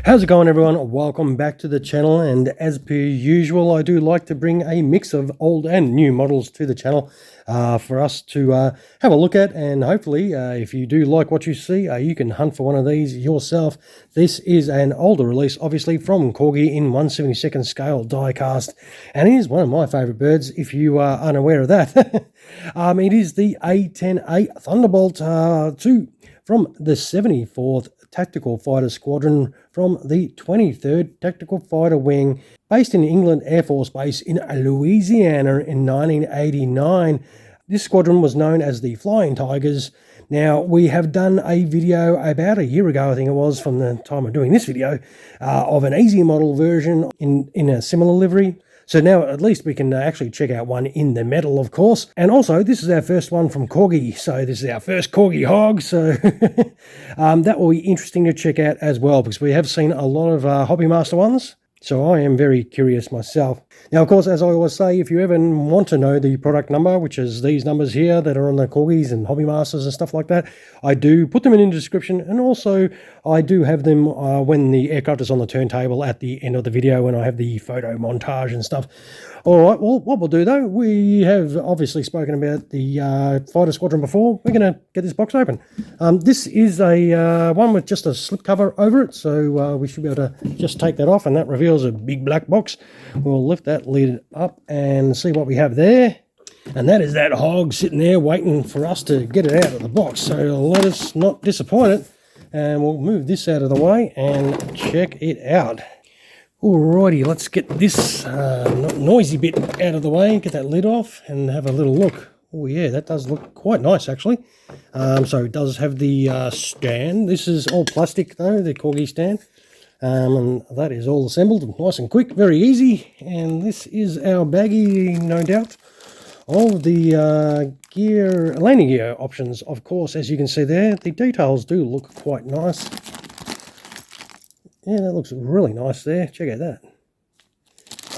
How's it going, everyone? Welcome back to the channel, and as per usual, I do like to bring a mix of old and new models to the channel for us to have a look at, and hopefully if you do like what you see, you can hunt for one of these yourself. This is an older release, obviously, from Corgi in 1/72nd scale die-cast, and it is one of my favourite birds if you are unaware of that. It is the A-10A Thunderbolt II from the 74th Tactical Fighter Squadron from the 23rd Tactical Fighter Wing, based in England Air Force Base in Louisiana in 1989. This squadron was known as the Flying Tigers. Now, we have done a video about a year ago, I think it was, from the time of doing this video, of an easy model version in a similar livery. So now at least we can actually check out one in the metal, of course. And also, this is our first one from Corgi. So this is our first Corgi hog. So that will be interesting to check out as well, because we have seen a lot of Hobby Master ones. So I am very curious myself. Now, of course, as I always say, if you ever want to know the product number, which is these numbers here that are on the Corgis and Hobby Masters and stuff like that, I do put them in the description, and also I do have them when the aircraft is on the turntable at the end of the video when I have the photo montage and stuff. All right, well, what we'll do, though, we have obviously spoken about the Fighter Squadron before. We're going to get this box open. This is a one with just a slip cover over it, so we should be able to just take that off, and that reveals a big black box. We'll lift that lid up and see what we have there. And that is that hog sitting there waiting for us to get it out of the box. So let us not disappoint it. And we'll move this out of the way and check it out. Alrighty, let's get this noisy bit out of the way, get that lid off and have a little look. Oh yeah, that does look quite nice actually. So it does have the stand. This is all plastic though, the Corgi stand. And that is all assembled nice and quick, very easy. And this is our baggie, no doubt, of the gear, landing gear options, of course. As you can see there, the details do look quite nice. Yeah, that looks really nice there. Check out that.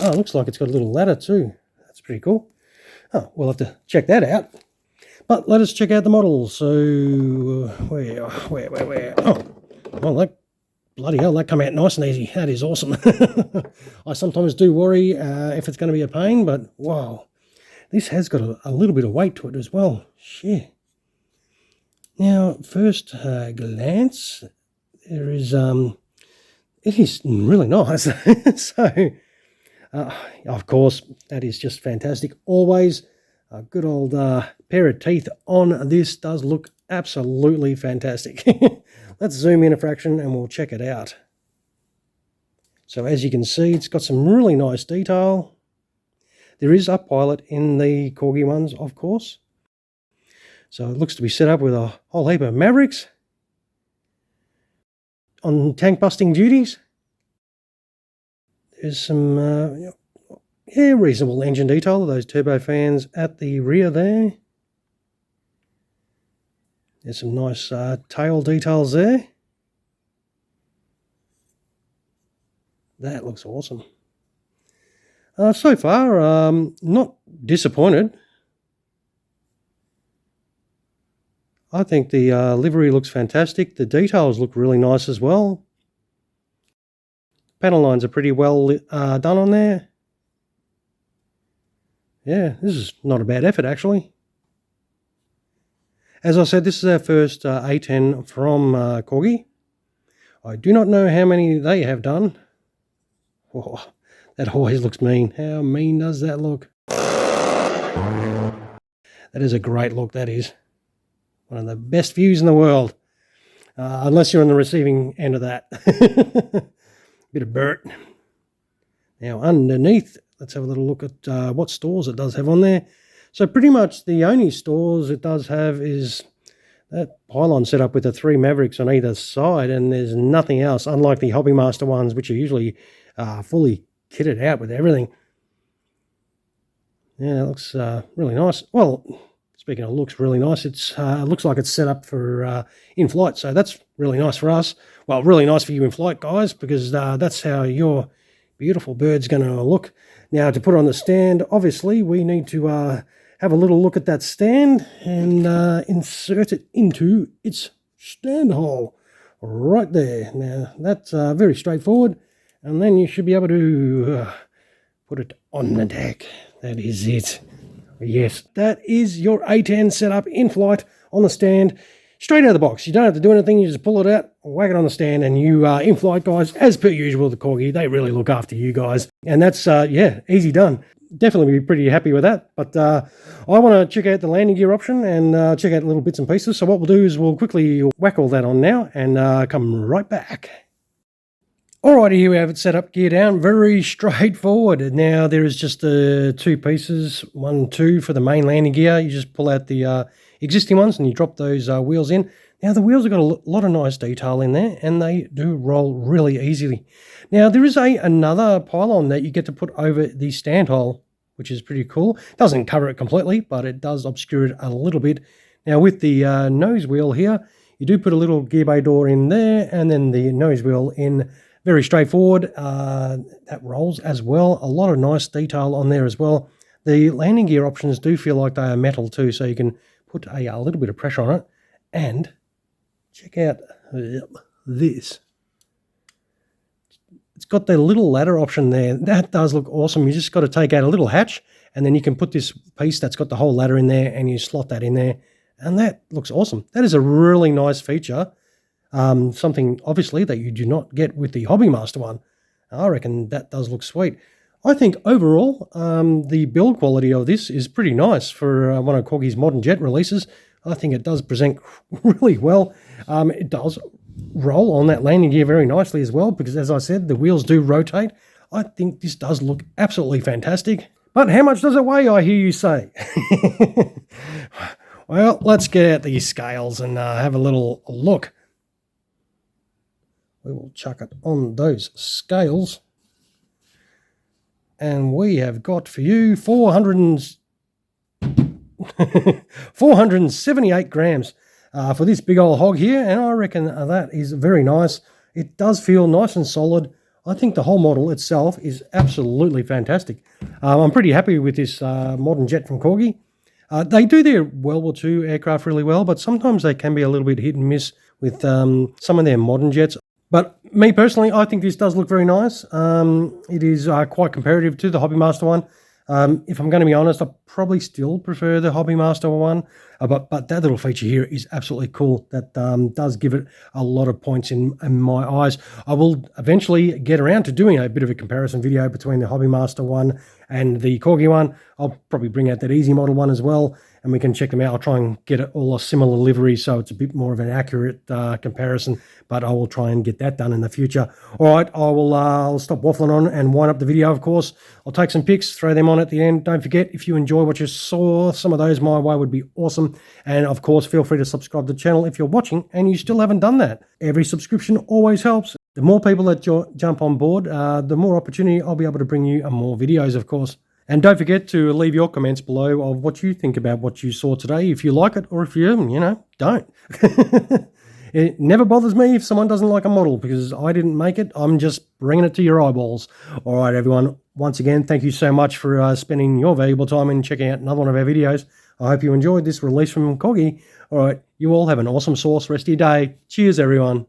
Oh, it looks like it's got a little ladder too. That's pretty cool. Oh, we'll have to check that out. But let us check out the model. So, where? Oh, well, that, bloody hell, that come out nice and easy. That is awesome. I sometimes do worry if it's going to be a pain, but wow. This has got a little bit of weight to it as well. Shit. Now, first glance, there is... it is really nice. So, of course, that is just fantastic. Always a good old pair of teeth on this does look absolutely fantastic. Let's zoom in a fraction and we'll check it out. So as you can see, it's got some really nice detail. There is a pilot in the Corgi ones, of course. So it looks to be set up with a whole heap of Mavericks on tank busting duties. There's some reasonable engine detail, those turbo fans at the rear there. There's some nice tail details there. That looks awesome. So far, not disappointed. I think the livery looks fantastic. The details look really nice as well. Panel lines are pretty well done on there. Yeah, this is not a bad effort actually. As I said, this is our first A10 from Corgi. I do not know how many they have done. Oh, that always looks mean. How mean does that look? That is a great look, that is. One of the best views in the world. Unless you're on the receiving end of that. Bit of Burt. Now underneath, let's have a little look at what stores it does have on there. So pretty much the only stores it does have is that pylon set up with the 3 Mavericks on either side, and there's nothing else, unlike the Hobby Master ones, which are usually fully kitted out with everything. Yeah, it looks really nice. Well, speaking of looks really nice, it looks like it's set up for in-flight, so that's really nice for us. Well, really nice for you in flight, guys, because that's how your beautiful bird's going to look. Now, to put on the stand, obviously, we need to have a little look at that stand and insert it into its stand hole. right there. Now, that's very straightforward. And then you should be able to put it on the deck. That is it. Yes, that is your A-10 setup in flight on the stand, straight out of the box. You don't have to do anything. You just pull it out, whack it on the stand, and you are in flight, guys. As per usual, the Corgi, they really look after you guys. And that's, yeah, easy done. Definitely be pretty happy with that. But I want to check out the landing gear option and check out little bits and pieces. So what we'll do is we'll quickly whack all that on now and come right back. Alrighty, here we have it set up, gear down, very straightforward. Now there is just the two pieces, 1, 2 for the main landing gear. You just pull out the existing ones and you drop those wheels in. Now the wheels have got a lot of nice detail in there and they do roll really easily. Now there is another pylon that you get to put over the stand hole, which is pretty cool. Doesn't cover it completely, but it does obscure it a little bit. Now with the nose wheel here, you do put a little gear bay door in there and then the nose wheel in. Very straightforward. That rolls as well. A lot of nice detail on there as well. The landing gear options do feel like they are metal too, so you can put a little bit of pressure on it. And check out this. It's got the little ladder option there. That does look awesome. You just got to take out a little hatch, and then you can put this piece that's got the whole ladder in there, and you slot that in there. And that looks awesome. That is a really nice feature. Something obviously that you do not get with the Hobby Master one. I reckon that does look sweet. I think overall the build quality of this is pretty nice for one of Corgi's modern jet releases. I think it does present really well. It does roll on that landing gear very nicely as well because, as I said, the wheels do rotate. I think this does look absolutely fantastic. But how much does it weigh, I hear you say? Well, let's get out these scales and have a little look. We will chuck it on those scales. And we have got for you 478 grams for this big old hog here. And I reckon that is very nice. It does feel nice and solid. I think the whole model itself is absolutely fantastic. I'm pretty happy with this modern jet from Corgi. They do their World War II aircraft really well, but sometimes they can be a little bit hit and miss with some of their modern jets. But me personally, I think this does look very nice. It is quite comparative to the Hobby Master one. If I'm going to be honest, I probably still prefer the Hobby Master one. But that little feature here is absolutely cool. That does give it a lot of points in my eyes. I will eventually get around to doing a bit of a comparison video between the Hobby Master one and the Corgi one. I'll probably bring out that easy model one as well, and we can check them out. I'll try and get it all a similar livery so it's a bit more of an accurate comparison, but I will try and get that done in the future. All right, I'll stop waffling on and wind up the video, of course. I'll take some pics, throw them on at the end. Don't forget, if you enjoy what you saw, some of those my way would be awesome. And of course, feel free to subscribe to the channel if you're watching and you still haven't done that. Every subscription always helps. The more people that jump on board, the more opportunity I'll be able to bring you more videos, of course. And don't forget to leave your comments below of what you think about what you saw today, if you like it or if you don't. It never bothers me if someone doesn't like a model because I didn't make it. I'm just bringing it to your eyeballs. All right, everyone. Once again, thank you so much for spending your valuable time and checking out another one of our videos. I hope you enjoyed this release from Corgi. All right, you all have an awesome sauce rest of your day. Cheers, everyone.